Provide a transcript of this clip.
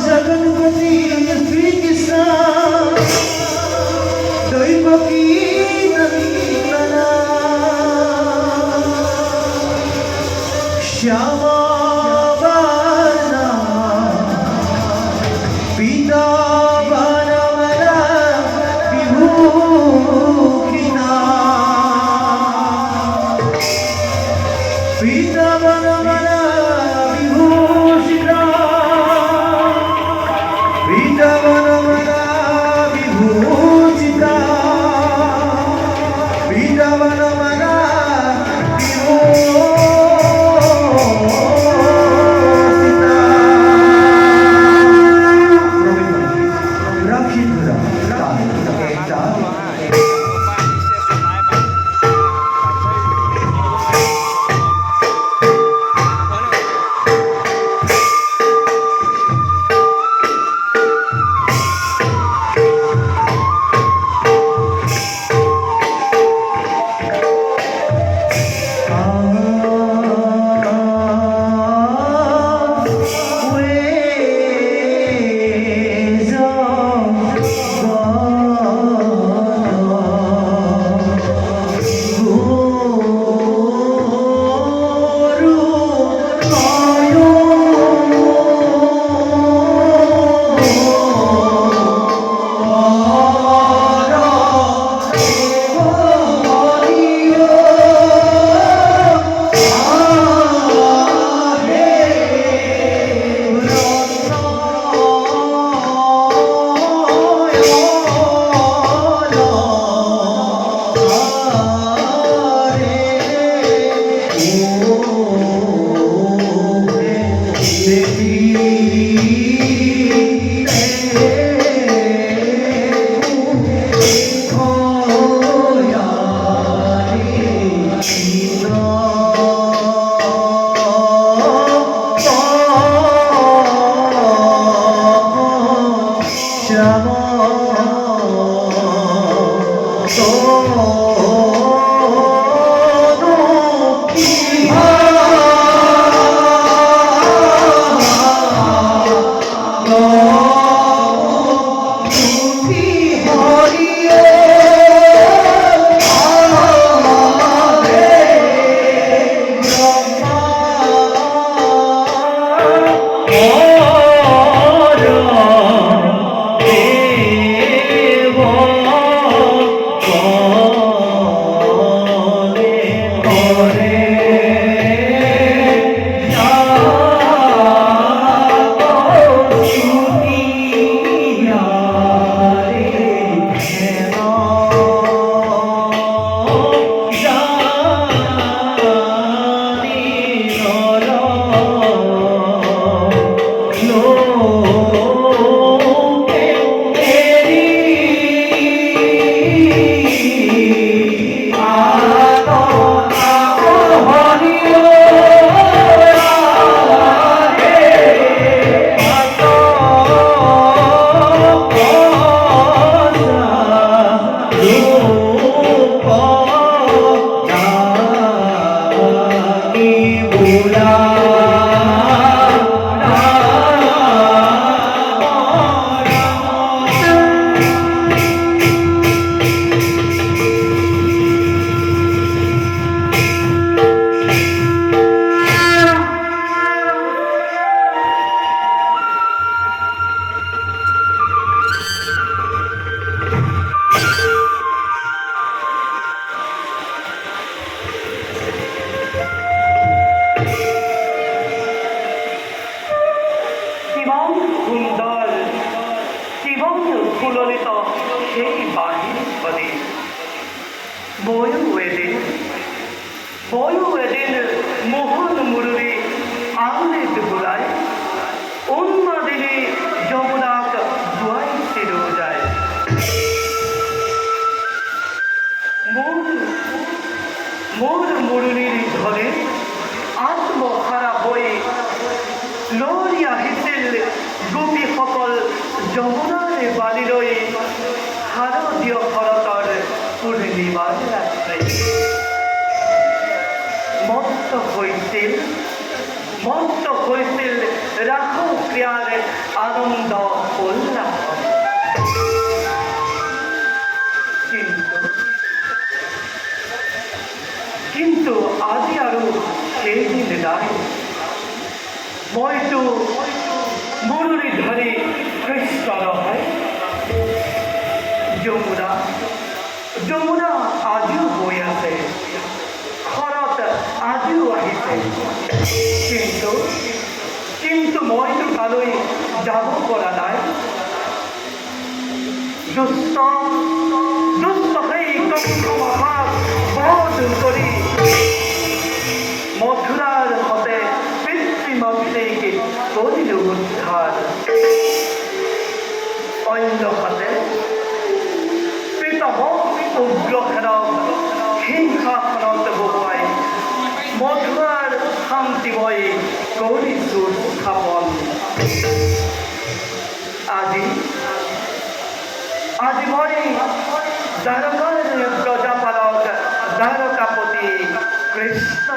जगन्पति श्री कृष्ण दैवकी नंदना श्यामा वरना पीताम्बर विभूषिता पीताम्बर विभूषिता पीताम्बर विभूषिता पीताम्बर मोहन मुरली आंगले बुलाए उन्मादिनी जमुनाक दुआई से रो जाए मोर मुरलीर धरे आत्महारा हये लरिया हिसिल गोपी सकल जमुनार बाली लई शारदीय शरतर पूर्णिमार रात्रि मस्त হৈছিল রাখো প্রিয়ার আনন্দ উল্লাস কিন্তু কিন্তু আজি আৰু সেইদিন নাই মইতো মুৰুৰী ধৰি কৃষ্ণ নহয় যমুনা যমুনা আজিও বৈ আছে ঘৰত আজিও আহিছে কিন্তু কিন্তু মইতো তালৈ যাব পৰা নাই দুষ্ট দুষ্ট সেই কক্ষমাভাস বধ কৰি মথুৰাৰ হতে পিতৃমাতৃকে কৰিলো উদ্ধাৰ অন্যহাতে পিতামহ উগ্ৰখেনক হিংসাখনত বহুৱাই মথুৰাৰ শান্তিময় কৰিছোঁ স্থাপন আজি আজি মই দ্বাৰকাৰ প্ৰজাপালক দ্বাৰকাপতি কৃষ্ণ